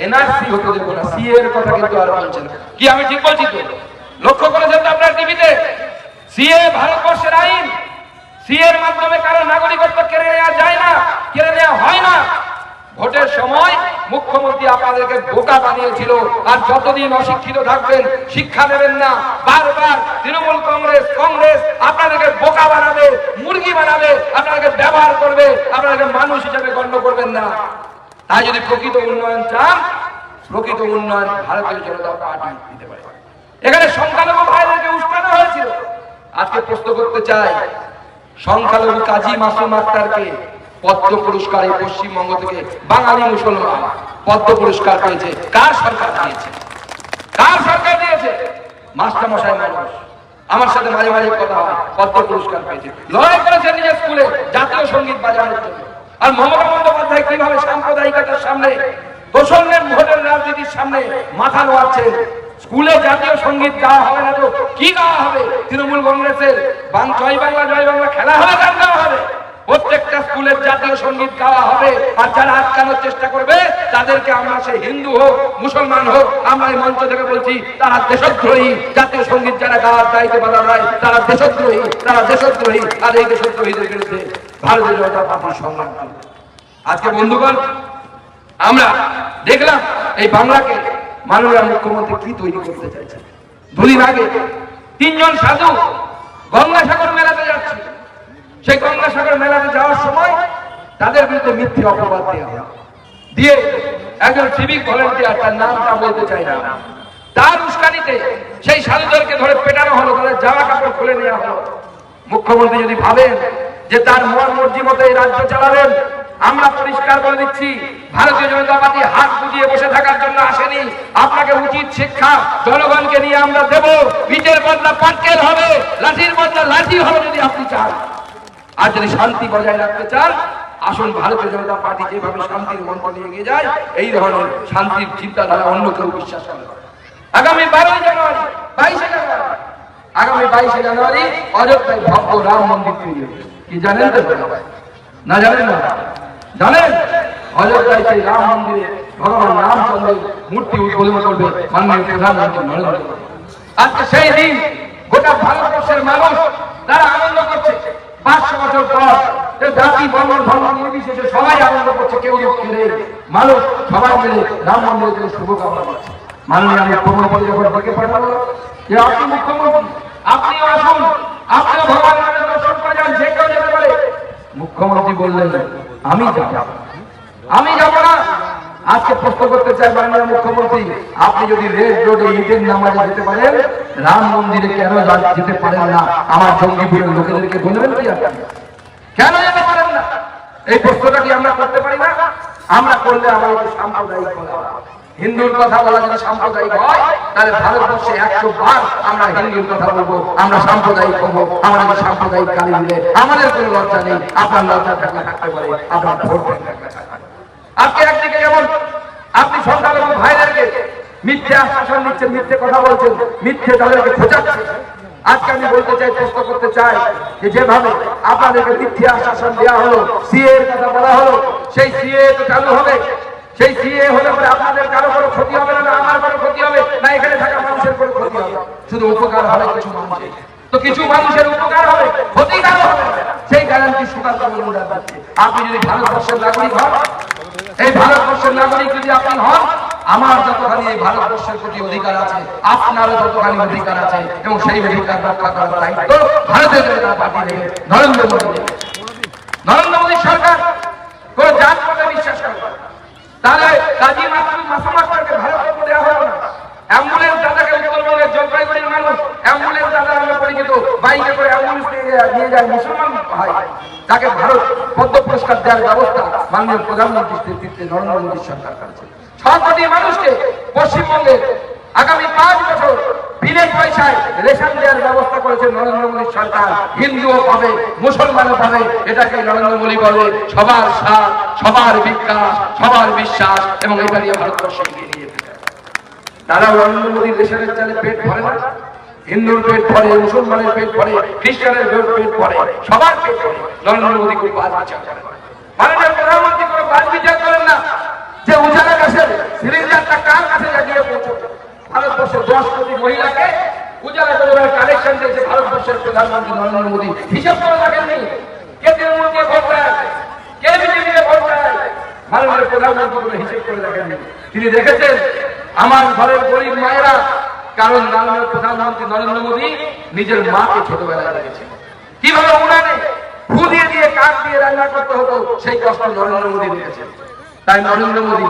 NRC হতে দেবো না, সিএ এর কথা কিন্তু আর বলছেন। কি আমি ঠিক বলছি তো? লক্ষ্য করেছেন তো আপনার টিভিতে? সিএ ভারতবর্ষের আইন, সিএ এর মাধ্যমে কারো নাগরিকত্ব কেড়ে নেওয়া যায় না, কেড়ে নেওয়া হয় না। ভোটের সময় মুখ্যমন্ত্রী আপনাদেরকে বোকা বানিয়েছিল, আর যতদিন অশিক্ষিত থাকবেন, শিক্ষা নেবেন না, বারবার তৃণমূল কংগ্রেস আপনাদেরকে বোকা বানাবে, মুরগি বানাবে, আপনাদেরকে ব্যবহার করবে, আপনাদেরকে মানুষ হিসেবে গণ্য করবেন না। তাই যদি প্রকৃত উন্নয়ন চান, প্রকৃত উন্নয়ন ভারতীয় জনতা পার্টি দিতে পারে। এখানে সংখ্যালঘু ভাইদেরকে উস্কানো হয়েছিল। আজকে প্রশ্ন করতে চাই, সংখ্যালঘু কাজী মাসুম আক্তারকে পদ্ম পুরস্কার এই পশ্চিমবঙ্গ থেকে বাঙালি মুসলমান পদ্ম পুরস্কার পেয়েছে। কার সরকার দিয়েছে? কার সরকার দিয়েছে? মাস্টারমশাই মানুষ আমার সাথে মাঝে মাঝে কথা হয়, পদ্ম পুরস্কার পেয়েছে। লড়াই করেছে নিজের স্কুলে জাতীয় সঙ্গীত বাজানোর জন্য। আর মমতা বন্দ্যোপাধ্যায় কিভাবে সাম্প্রদায়িকতার সামনে, দোষণের ভোটের রাজনীতির সামনে মাথা নোয়াচ্ছেন। স্কুলে জাতীয় সঙ্গীত গাওয়া হবে না তো কি গাওয়া হবে? তৃণমূল কংগ্রেসের জয় বাংলা খেলা হবে, গান গাওয়া হবে। প্রত্যেকটা স্কুলের জাতীয় সঙ্গীত গাওয়া হবে। আর যারা আটকানোর চেষ্টা করবে তাদেরকে আমরা, সে হিন্দু হোক মুসলমান হোক, আমরা এই মঞ্চ থেকে বলছি তারা দেশদ্রোহী। জাতীয় সঙ্গীত যারা গাওয়ার দায়িত্বে বাধা দেয় তারা দেশদ্রোহী, তারা দেশদ্রোহী। আর এই দেশদ্রোহীদের বিরুদ্ধে ভারতীয় জনতা পার্টির সংগ্রাম। আজকে বন্ধুগণ, আমরা দেখলাম এই বাংলাকে মাননীয় মুখ্যমন্ত্রী কি তৈরি করতে চাইছে। দুদিন আগে 3 জন সাধু গঙ্গাসাগর মেলাতে যাচ্ছে। সেই গঙ্গাসাগর মেলাতে যাওয়ার সময় তাদের বিরুদ্ধে মিথ্যে অপবাদ দিয়ে একজন সিভিক ভলেন্টিয়ার, তার নামটা বলতে চাই না, তার উস্কানিতে সেই সাধুদেরকে ধরে পেটানো হলো, তাদের জামা কাপড় খুলে নেওয়া হলো। মুখ্যমন্ত্রী যদি ভাবেন যে তার মন মর্জি মতো এই রাজ্য চালাবেন, আমরা পরিষ্কার করে দিচ্ছি, ভারতীয় জনতা পার্টি হাত বুঝিয়ে বসে থাকার জন্য আসেনি। আপনাকে উচিত শিক্ষা জনগণকে নিয়ে আমরা দেব। ইটের বদলা পাটকেল হবে, লাঠির বদলা লাঠি হবে যদি আপনি চান। আর যদি শান্তি বজায় রাখতে চান, আসুন ভারতীয় জনতা পার্টি যেভাবে শান্তির মন্ত্র নিয়ে এগিয়ে যায়, এই ধরনের শান্তির চিন্তাধারা অন্য কেউ বিশ্বাস করে। আগামী 22 জানুয়ারি, 22 জানুয়ারি, আগামী 22 জানুয়ারি অযোধ্যায় ভব্য রাম মন্দির তৈরি হবে। কি জানেন তো? না জানেন না? জানেন অযোধ্যায় সেই রাম মন্দিরে ভগবান রামচন্দ্রের মূর্তি উদ্বোধন করবে মাননীয় প্রধানমন্ত্রী নরেন্দ্র মোদী। আজকে সেই দিন গোটা ভারতবর্ষের মানুষ তারা আনন্দ করছে। 500 বছর পর জাতি বর্ণ ধর্ম নির্বিশেষে সবাই আনন্দ করছে। কেউ নেই, মানুষ সবাই মিলে রাম মন্দিরের জন্য শুভকামনা করছে। মাননীয় মুখ্যমন্ত্রী যখন ডেকে পাঠালো যে আপনি মুখ্যমন্ত্রী, আপনিও আসুন, আপনিও ভগবান রামের দর্শন করে যান, যে কেউ যেতে পারে। মুখ্যমন্ত্রী বললেন আমি যাব না। আজকে প্রশ্ন করতে চাই মাননীয় মুখ্যমন্ত্রী, আপনি যদি রেড রোডে ঈদের নামাজে যেতে পারেন, রাম মন্দিরে কেন যেতে পারেন না? আমার জঙ্গিপুরের লোকেদেরকে বলবেন কি আপনি কেন যেতে পারেন না? এই প্রশ্নটা কি আমরা করতে পারি না? আমরা করলে আমাদের সাম্প্রদায়িক বলা, হিন্দুর কথা বলা যদি সাম্প্রদায়িক হয়, তাহলে ভারতবর্ষে 100 বার আমরা হিন্দুর কথা বলবো, আমরা সাম্প্রদায়িক হবো। আমাদের সাম্প্রদায়িক গালি দিলে আমাদের কোনো লজ্জা নেই। আপনার লজ্জা থাকলে থাকতে পারে, আপনার ভোট থাকলে। আজকে একদিকে যেমন আপনি সংখ্যালঘু ভাইদেরকে মিথ্যে আশ্বাসন দিচ্ছেন, মিথ্যে কথা বলছেন, মিথ্যে তাদেরকে খোঁচাচ্ছেন। আজকে আমি বলতে চাই, প্রশ্ন করতে চাই যে যেভাবে আপনাদেরকে মিথ্যে আশ্বাসন দেওয়া হলো, সিএ এর কথা বলা হলো, সেই সিএ তো চালু হবে। সেই সিএ হলে পরে আপনাদের কারো কোনো ক্ষতি হবে না, আমার কোনো ক্ষতি হবে না, এখানে থাকা মানুষের কোনো ক্ষতি হবে। শুধু উপকার হবে কিছু মানুষের, তো কিছু মানুষের উপকার হবে, ক্ষতি কারো হবে। সেই গ্যারান্টি সুকান্ত মজুমদার দিচ্ছে। আপনি যদি ভারতবর্ষের নাগরিক হন, এই ভারতবর্ষের নাগরিক যদি আপনি হন, আমার যতখানি এই ভারতবর্ষের প্রতি অধিকার আছে, আপনারও ততখানি অধিকার আছে, এবং সেই অধিকার রক্ষা করার দায়িত্ব ভারতীয় জনতা পার্টি নেবে, নরেন্দ্র মোদী। নরেন্দ্র মোদী সরকার কোন জাতপাতে বিশ্বাস করে, তাহলে কাজী মাসুম আক্তারকে ভারতরত্ন দেওয়া হলো না। অ্যাম্বুলেন্স দাদাকে উত্তরবঙ্গের জলপাইগুড়ির মানুষ অ্যাম্বুলেন্স দাদা আমরা পরিচিত, বাইকে করে অ্যাম্বুলেন্স নিয়ে যায় মুসলমান ভাই, তাকে ভারত পদ্ম পুরস্কার দেওয়ার ব্যবস্থা মাননীয় প্রধানমন্ত্রীর নেতৃত্বে নরেন্দ্র মোদী সরকার করেছে। 6 কোটি মানুষকে পশ্চিমবঙ্গে আগামী 5 বছর বিনা পয়সায় রেশন দেওয়ার ব্যবস্থা করেছে নরেন্দ্র মোদী সরকার। হিন্দুও পাবে, মুসলমানও পাবে। এটাকে নরেন্দ্র মোদী বলে সবার সাথ, সবার বিকাশ, সবার বিশ্বাস, এবং এটা নিয়ে ভারতবর্ষ এগিয়ে নিয়ে যেতে। তারা নরেন্দ্র মোদীর রেশনের চালে পেট ভরে না, হিন্দুর পেট ভরে, মুসলমানের পেট ভরে, খ্রিস্টানের পেট ভরে, সবার পেট ভরে। নরেন্দ্র মোদী কোনো বাজ বিচার করেন, মাননীয় প্রধানমন্ত্রী কোনো বাজ বিচার করেন না। যে উজালা গাছের সিলিন্ডার প্রধানমন্ত্রী নরেন্দ্র মোদী হিসাব করে দেখেননি কে তৃণমূলকে ভোট দেয়, কে বিজেপিকে ভোট দেয়। মাননীয় প্রধানমন্ত্রী কোনো হিসেব করে দেখেননি। তিনি দেখেছেন আমার ঘরের গরিব মায়েরা, কারণ মাননীয় প্রধানমন্ত্রী নরেন্দ্র মোদী নিজের মাকে ছোটবেলায় দেখেছেন কিভাবে উনানে ফু দিয়ে দিয়ে কাঠ দিয়ে রান্না করতে হতো, সেই কষ্ট নরেন্দ্র মোদী দিয়েছেন। তাই নরেন্দ্র মোদী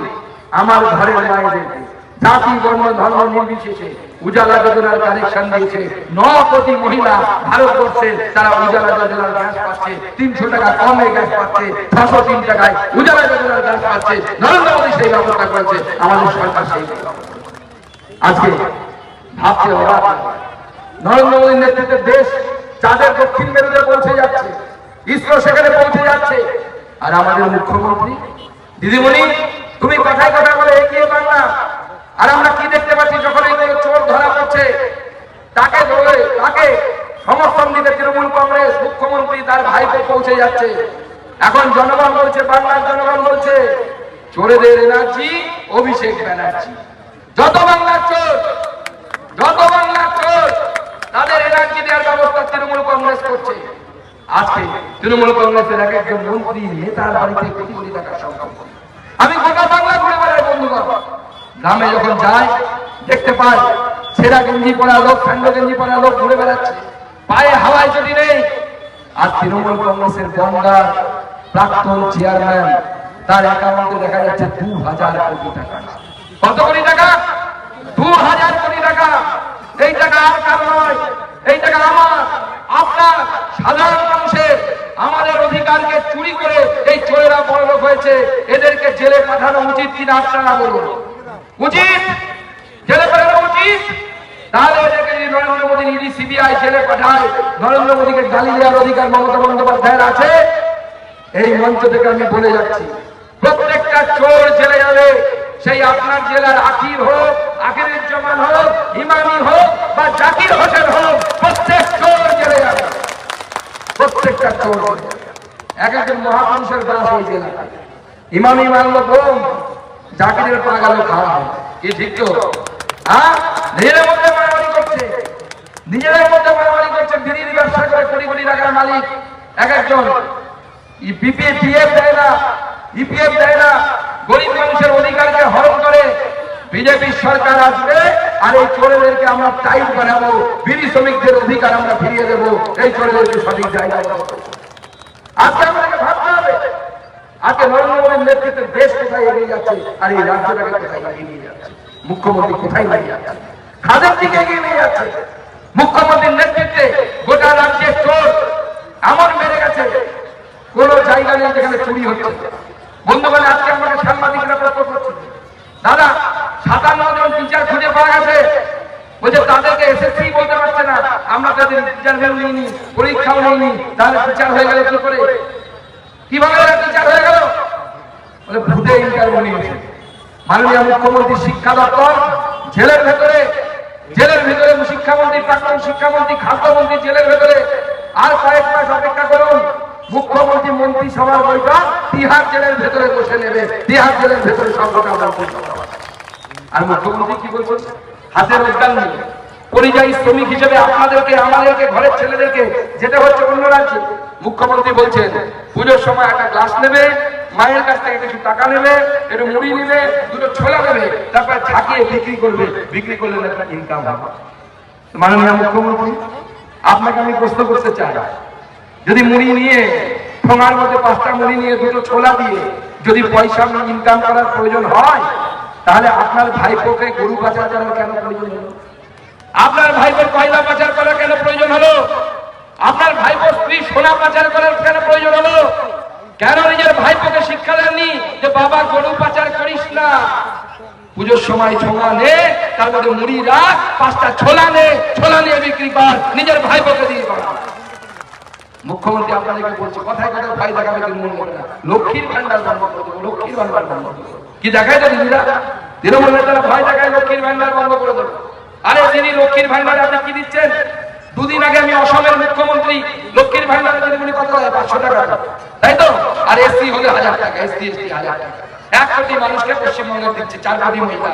আমার ঘরের মায়েদেরকে জাতি বর্ণ ধর্ম নির্বিশেষে উজালা যোজনার কানেকশন দিয়েছে। 9 কোটি মহিলা ভারতবর্ষে তারা উজালা যোজনার গ্যাস পাচ্ছে, 300 টাকা কমে গ্যাস পাচ্ছে, 603 টাকায় উজালা যোজনার গ্যাস পাচ্ছে। নরেন্দ্র মোদী সেই ব্যবস্থা করেছে, আমাদের সরকার সেই আজকে ভাবছে অবাক। নরেন্দ্র মোদীর নেতৃত্বে দেশ চাঁদের দক্ষিণ মেরুতে পৌঁছে যাচ্ছে, ইসরো সেখানে পৌঁছে যাচ্ছে। আর আমাদের মুখ্যমন্ত্রী দিদিমণি তুমি কথায় কথা বলে এগিয়ে বাংলা। আর আমরা কি দেখতে পাচ্ছি, যখন এই চোর ধরা পড়ছে তাকে ধরে তাকে সমর্থন দিতে তৃণমূল কংগ্রেস, মুখ্যমন্ত্রী তার ভাইকে পৌঁছে যাচ্ছে। এখন জনগণ বলছে, বাংলার জনগণ বলছে চোরেদের এনার্জি অভিষেক ব্যানার্জি। যত বাংলার চোর, যত বাংলার চোর তাদের এনার্জি দেওয়ার ব্যবস্থা তৃণমূল কংগ্রেস করছে। আজকে তৃণমূল কংগ্রেসের এক একজন মন্ত্রী নেতার বাড়িতে কোটি কোটি টাকার সংগ্রাম। আমি গোটা বাংলা ঘুরে বেড়াই বন্ধুগণ, গ্রামে যখন যাই দেখতে পাই ছেঁড়া গেঞ্জি পরা লোক, ঠান্ডা গেঞ্জি পরা লোক ঘুরে বেড়াচ্ছে, পায়ে হাওয়ায় চটি নেই। আর তৃণমূল কংগ্রেসের গঙ্গার প্রাক্তন চেয়ারম্যান, তার অ্যাকাউন্টে দেখা যাচ্ছে 2000 কোটি টাকা। কত কোটি টাকা? 2000 কোটি টাকা। এই টাকা আর কার নয়, এই টাকা আমার, আপনার, সাধারণ মানুষের। আমাদের অধিকারকে চুরি করে এই চোরেরা বড়লোক হয়েছে। এদেরকে জেলে পাঠানো উচিত কিনা আপনারা বলুন? উচিত, জেলে পাঠানো উচিত। তাহলে এদেরকে যদি নরেন্দ্র মোদী ইডি সিবিআই জেলে পাঠায়, নরেন্দ্র মোদীকে গালি দেওয়ার অধিকার মমতা বন্দ্যোপাধ্যায়ের আছে। এই মঞ্চ থেকে আমি বলে যাচ্ছি, প্রত্যেকটা চোর জেলে যাবে। সেই আপনার জেলার আকির হোক, আকিরুজ্জামান হোক, ইমামি হোক বা জাকির হোসেন হোক, প্রত্যেক চোর জেলে যাবে, প্রত্যেকটা চোর। এক একজন মহাপুরুষের দাস এই জেলা। ইমামি মানল বোম, জাকিরের পা গেল খাওয়া। কি ঠিক তো? হ্যাঁ, নিজেদের মধ্যে মারামারি করছে, নিজেদের মধ্যে মারামারি করছে। বিড়ির ব্যবসা করে কোটি কোটি টাকার মালিক এক একজন। বিপিএফ দেয় না, ইপিএফ দেয় না, গরিব মানুষের অধিকারকে হরণ করে। বিজেপি সরকার আসবে আর এই চোরেদেরকে আমরা টাইট বানাবো, বিড়ি শ্রমিকদের অধিকার আমরা ফিরিয়ে দেবো, এই চোরেদেরকে সঠিক জায়গায়। আজকে আমাদেরকে ভাবতে হবে, আজকে নরেন্দ্র মোদীর নেতৃত্বে দেশ কোথায় এগিয়ে যাচ্ছে আর এই রাজ্যটাকে কোথায় এগিয়ে নিয়ে যাচ্ছে, মুখ্যমন্ত্রী কোথায় নিয়ে যাচ্ছে, খাদের দিকে এগিয়ে নিয়ে যাচ্ছে। মুখ্যমন্ত্রীর নেতৃত্বে গোটা রাজ্যের চোর এমন বেড়ে গেছে, কোন জায়গা নেই যেখানে চুরি হচ্ছে। বন্ধুগণ, আজকে আমাকে সাংবাদিকরা প্রশ্ন করছে, দাদা 57 জন টিচার খুঁজে পাওয়া গেছে, বলছে তাদেরকে এসএসসি বলতে পারছে না, আমরা তাদের ইন্টারভিউ নিইনি, পরীক্ষাও নিইনি, তাহলে টিচার হয়ে গেল কি করে? কিভাবে টিচার হয়ে গেল? বলে ভূতে ইন্টারভিউ নিয়েছে। মাননীয় মুখ্যমন্ত্রী শিক্ষা দপ্তর জেলের ভেতরে শিক্ষামন্ত্রী, প্রাক্তন শিক্ষামন্ত্রী, খাদ্যমন্ত্রী জেলের ভেতরে। আর কয়েক মাস অপেক্ষা করুন, মুখ্যমন্ত্রী মন্ত্রী সভার বৈঠক তিহার জেলের ভেতরে বসে নেবে। তিহার জেলের ভেতরে সবটা আর মুখ্যমন্ত্রী কি বলছেন? হাতে রোজগার নেই, পরিযায়ী শ্রমিক হিসেবে আপনাদেরকে, আমাদেরকে, ঘরের ছেলেদেরকে যেটা হচ্ছে অন্য রাজ্যে। মুখ্যমন্ত্রী বলছেন পুজোর সময় একটা গ্লাস নেবে, মায়ের কাছ থেকে কিছু টাকা নেবে, একটু মুড়ি নেবে, দুটো ছোলা নেবে, তারপর ঝাঁকিয়ে বিক্রি করবে, বিক্রি করলে একটা ইনকাম হবে। মাননীয় মুখ্যমন্ত্রী, আপনাকে আমি প্রশ্ন করতে চাই, যদি মুড়ি নিয়ে ঠোঙার মধ্যে 5টা মুড়ি নিয়ে দুটো ছোলা দিয়ে যদি পয়সা ইনকাম করার প্রয়োজন হয়, তাহলে আপনার ভাইপোকে গরু পাচার করার কেন প্রয়োজন হলো? আপনার ভাইপোর কয়লা পাচার করার কেন প্রয়োজন হলো? আপনার ভাইপোর স্ত্রী সোনা পাচার করার কেন প্রয়োজন হলো? কেন নিজের ভাইপোকে শিক্ষা দেননি যে বাবা গরু পাচার করিস না, পুজোর সময় ছোলা নে, তার মধ্যে মুড়ি রাখ, 5টা ছোলা নে, ছোলা নিয়ে বিক্রি কর, নিজের ভাইপোকে দিয়ে কর। মুখ্যমন্ত্রী আপনাদেরকে বলছে, কথায় কথায় ভাই দেখাবে তৃণমূল নেতা, লক্ষ্মীর ভান্ডার বন্ধ করে দেবো, লক্ষ্মীর ভান্ডার বন্ধ করে দেবো। কি দেখায় তো দিদিরা? তৃণমূল নেতারা ভয় দেখায় লক্ষ্মীর ভান্ডার বন্ধ করে দেবো। আরে দিদি, লক্ষ্মীর ভান্ডারে আপনি কি দিচ্ছেন? দুদিন আগে আমি অসমের মুখ্যমন্ত্রী, লক্ষ্মীর ভান্ডারে দিদিমণি কত দেয়? 500 টাকা, তাই তো? আর এসসি হলে 1000 টাকা, এসটি 1000 টাকা। 1 কোটি মানুষকে পশ্চিমবঙ্গে দিচ্ছে, 4 কোটি মহিলা।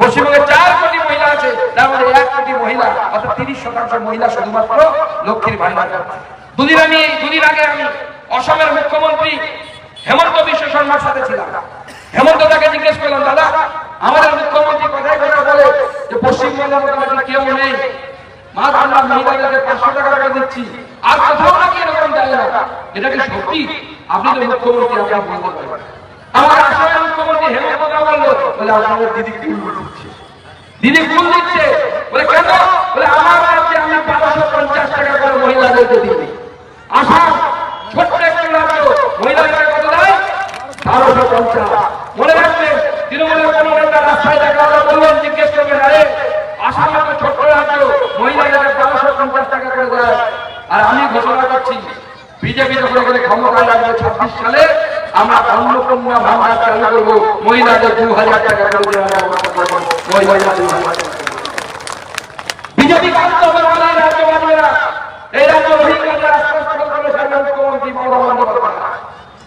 পশ্চিমবঙ্গে 4 কোটি মহিলা আছে, তার মধ্যে 1 কোটি মহিলা অর্থাৎ 30% মহিলা শুধুমাত্র লক্ষ্মীর ভান্ডার পাচ্ছে। দুদিন আগে আমি অসমের মুখ্যমন্ত্রী হেমন্ত বিশ্ব শর্মার সাথে ছিলাম। হেমন্ত তাকে জিজ্ঞেস করলাম, দাদা আমাদের মুখ্যমন্ত্রী কথায় কথা বলে যে পশ্চিমবঙ্গের মধ্যে কেউ নেই, মা আমরা মহিলাদেরকে 500 টাকা করে দিচ্ছি, আর কোথাও নাকি এরকম দেয় না, এটা কি সত্যি? আপনি তো মুখ্যমন্ত্রী, আপনি বলতে পারেন। আমার আসামের মুখ্যমন্ত্রী হেমন্ত বললো, বলে আমাদের দিদি কুল দিচ্ছে। দিদি কুল দিচ্ছে বলে কেন? বলে আমার রাজ্যে আমি 550 টাকা করে মহিলাদেরকে দিই। আসাম ছোট্ট একটা রাজ্য, মহিলাদের কত দেয়? 1250। মনে রাখবেন, তৃণমূলের কোন নেতা রাস্তায় দেখা বললেন, জিজ্ঞেস করবেন, আরে আসাম একটা ছোট্ট রাজ্য, মহিলাদের 1250 টাকা করে দেয়। আর আমি ঘোষণা করছি, বিজেপি যখন এখানে ক্ষমতায় আসবে 26 সালে, আমরা অন্নপূর্ণা ভান্ডার চালু করবো, মহিলাদের 2000 টাকা করে দেওয়া হবে। বিজেপি কাজ হবে না, রাজ্য বাঁচবে না। এই রাজ্য রোহিঙ্গাদের আশ্রয়স্থল করে সাধারণ মুখ্যমন্ত্রী মমতা বন্দ্যোপাধ্যায়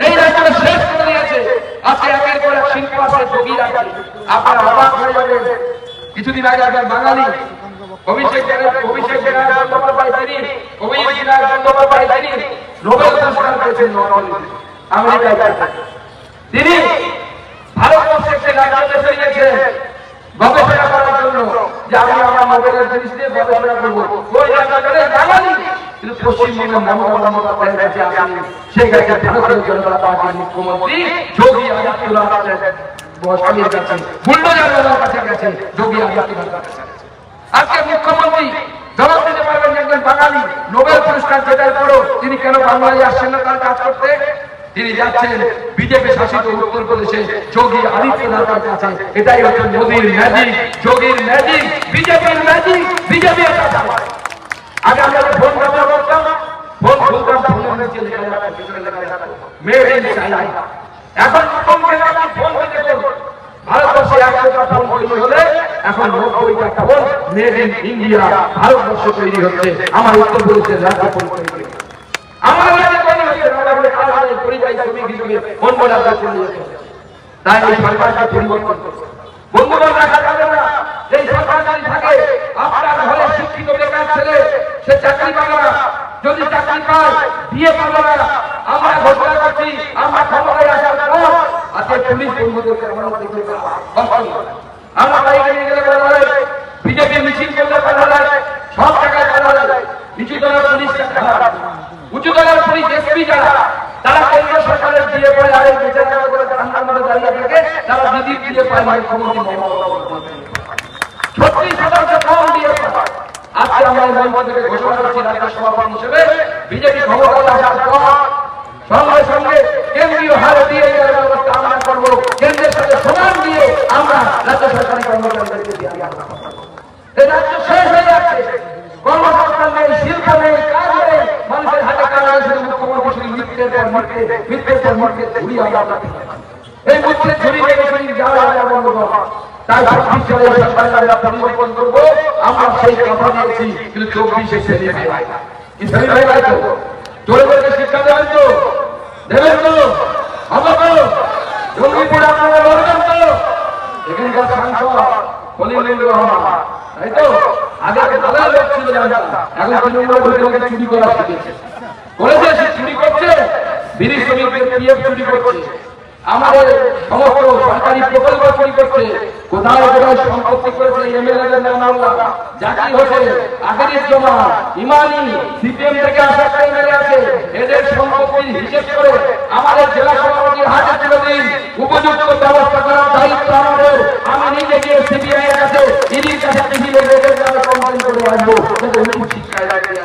এই রাজ্যটা শেষ করে দিয়েছে। আজকে একের পর এক শিল্প আছে, যোগী আছে, আপনারা অবাক হয়ে যাবেন। কিছুদিন আগে একজন বাঙালি অভিষেক বন্দ্যোপাধ্যায়, তিনি নোবেল পুরস্কার পেয়েছেন আমেরিকায়। তিনি ভারতবর্ষে একটি রাজ্য বেছে নিয়েছেন গবেষণা করার জন্য, যে আমি আমার নোবেলের জিনিস নিয়ে গবেষণা করবো। ওই রাজ্যের বাঙালি, কিন্তু পশ্চিমবঙ্গের মমতা বন্দ্যোপাধ্যায়ের কাছে আসেন, সেই কাছে ভারতীয় জনতা পার্টির মুখ্যমন্ত্রী যোগী আদিত্যনাথের স্বামীর কাছে, বুলডোজার বাবার কাছে গেছে যোগী আদিত্যনাথের কাছে। আজকে মুখ্যমন্ত্রী জবাব দিতে পারবেন যে একজন বাঙালি নোবেল পুরস্কার জেতার পরও তিনি কেন বাংলায় আসছেন না তার কাজ করতে? তিনি যাচ্ছেন বিজেপি শাসিত উত্তরপ্রদেশে যোগী আদিত্যনাথের কাছে। এটাই হচ্ছে মোদীর ম্যাজিক, যোগীর ম্যাজিক, বিজেপির ম্যাজিক। বিজেপি আগে আমরা ফোন ব্যবহার করতাম, ফোন খুলতাম, ফোনের নিচে লেখা যাচ্ছে, পিছনে লেখা যাচ্ছে মেড ইন চায়না। এখন ফোন থেকে ভারতবর্ষে 100টা ফোন তৈরি হলে এখন 90টা ফোন মেড ইন ইন্ডিয়া ভারতবর্ষে তৈরি হচ্ছে। আমার উত্তরপ্রদেশের রাজ্য ফোন তৈরি হচ্ছে, আমার রাজ্যে তৈরি হচ্ছে। পরিযায়ী শ্রমিক হিসেবে অন্য রাজ্যে চলে যেতে, তাই এই সরকারকে পরিবর্তন করতে বন্ধুগণ রাখা যাবে না। এই সরকার যদি থাকে, আপনার ঘরে শিক্ষিত বেকার ছেলে সে চাকরি পাবে না, যদি চাকরি পায় বিয়ে পাবে না। আমরা ঘোষণা করছি, আমরা ক্ষমতায় আসার পর আজকে পুলিশ বন্ধুদেরকে আমরা বাইকে নিয়ে গেলে বলা যায়, বিজেপি মিছিল করলে বলা যায়, সব জায়গায় বলা যায় নিচু দলের পুলিশ, উঁচু দলের পুলিশ এসপি যারা, তারা কেন্দ্র সরকারের দিয়ে পড়ে আর এই বিচার করে ঠান্ডার মধ্যে দাঁড়িয়ে থাকে, তারা দিদির দিয়ে পায় মুখ্যমন্ত্রী মমতা বন্দ্যোপাধ্যায় 36% কম দিয়ে পায়। আজকে আমরা এই মঞ্চ থেকে ঘোষণা করছি রাজ্য সভাপতি হিসেবে, বিজেপি ক্ষমতায় আসার পর সঙ্গে সঙ্গে কেন্দ্রীয় হারে দিয়ে দেওয়ার ব্যবস্থা আমরা করবো। কেন্দ্রের সাথে সমান দিয়ে আমরা রাজ্য সরকারি কর্মচারীদেরকে দিয়ে এই রাজ্য শেষ হয়ে যাচ্ছে, কর্মসংস্থান নেই, শিল্প নেই, কাজ নেই, মানুষের হাতে কাজ শুধু মুখ্যমন্ত্রী শুধু মিথ্যের পর মিথ্যে ঘুরিয়ে আমরা এই মিথ্যে ঘুরিয়ে যাওয়া বন্ধ করবো। তাই 26 সালে সরকারের আমরা পরিবর্তন করবো। আমরা সেই কথা দিয়েছি, কিন্তু 24-এ সেলিম ভাই কি সেলিম ভাই তো চলে বলে শিক্ষা দেবেন তো, দেবেন তো, হবে তো, জঙ্গিপুর আপনারা লড়বেন তো। এখানকার সাংসদ খলিলুর রহমান, তাই তো আগে ভালো লোক ছিল জানতাম, এখন তৃণমূলের চুরি করা শিখেছে, করেছে, সে চুরি করছে, বিড়ি শ্রমিকদের পিএফ চুরি করছে, আমাদের সমস্ত সরকারি প্রকল্প চুরি করছে, কোথায় কোথায় সম্পত্তি করেছে, এমএলএদের নাম আল্লাহ জাতি হোসেন, আগের জমা, ইমানি, সিপিএম থেকে আসা এমএলএ আছে, এদের সম্পত্তির হিসেব করে আমাদের জেলা সভাপতির হাতে তুলে দিন। উপযুক্ত ব্যবস্থা করার দায়িত্ব আমাদের। আমি নিজে গিয়ে সিবিআই এর কাছে, ইডির কাছে চিঠি লিখে এদের নামে কমপ্লেন করে আসবো, উচিত শিক্ষায় লাগিয়ে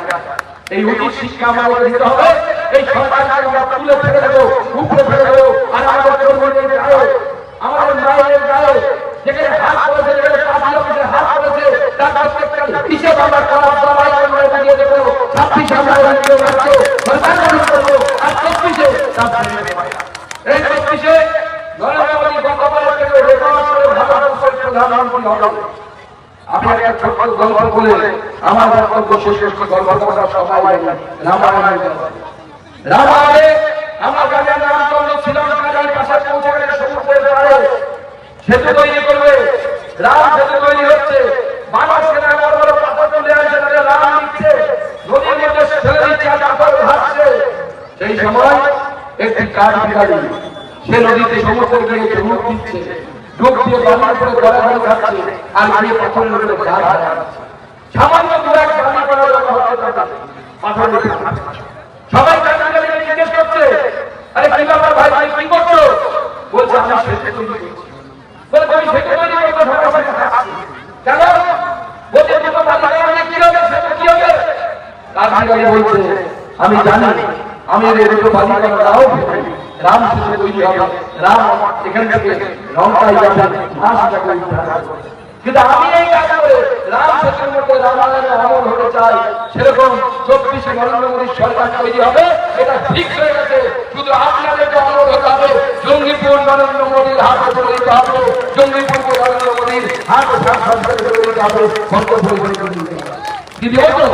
এই উচিত শিক্ষা আমাদের দিতে হবে। এই সরকারকে আমরা তুলে ফেলে দেবো, উপরে ফেলে দেবো। আর আমাদের কর্মীদের গায়ে, আমাদের মায়ের গায়ে যেখানে হাত করেছে, যেখানে পার্টি অফিসে হাত করেছে, তার প্রত্যেকটা হিসেব আমরা করার সবাই আমরা দিয়ে দেবো। 26 আমরা রাজ্য সরকার গঠন করবো, আর 24-এ এই 24-এ নরেন্দ্র মোদী গতবারের থেকে রেকর্ড করে ভারতবর্ষের প্রধানমন্ত্রী হবে। আমি একটা ছোট্ট গল্প বলে আমার বক্তব্য শেষ করছি। গল্পটা সবাই রামায়ণে আমার গাজা রামচন্দ্র শ্রীলঙ্কার এই পাশে পৌঁছে গেলে সমুদ্রের পাড়ে সেতু তৈরি করবে। রাম সেতু তৈরি হচ্ছে, মানুষ সেনা বড় বড় পাথর তুলে আনছে, তাদের রাম লিখছে, নদীর মধ্যে ফেলে দিচ্ছে আর পাথর ভাসছে। সেই সময় একটি কাঠ বিড়ালি সে নদীতে সমুদ্রে গিয়ে ডুব দিচ্ছে, ডুব দিয়ে বালির উপরে গড়াগড়ি খাচ্ছে আর গিয়ে পাথরের উপরে গাছ হারাচ্ছে। সামান্য দূরে এক বালি করা লোক হচ্ছে তাকে পাথর লিখে সবাই কাঠবিড়ালি জিজ্ঞেস করছে, আরে কি ব্যাপার ভাই, ভাই কি করছো? বলছে আমি সেতু তৈরি করছি। বলে তুমি সেতু তৈরি করছো, সবাই সবাই হাসছে। কেন? বলছে দুটো বালি কারণে কি হবে, সেতু কি হবে? কাঠবিড়ালি বলছে আমি জানি, আমি এই দুটো বালি কারণ নাও রাম সেতু তৈরি হবে, রাম এখান থেকে লঙ্কায় যাবে, মাসটাকে উদ্ধার করবে। কিন্তু আমি এই কাজ করে রাম সেতুর মধ্যে রামায়ণের আমল হতে চাই, সেরকম 24শে নরেন্দ্র মোদীর সরকার তৈরি হবে, এটা ঠিক হয়ে গেছে। শুধু আপনাদেরকে আমল হতে হবে, জঙ্গিপুর নরেন্দ্র মোদীর হাতে তুলে দিতে হবে, জঙ্গিপুরকে নরেন্দ্র মোদীর হাতে সাংসদ করে দিতে হবে, কি দিতে হবে?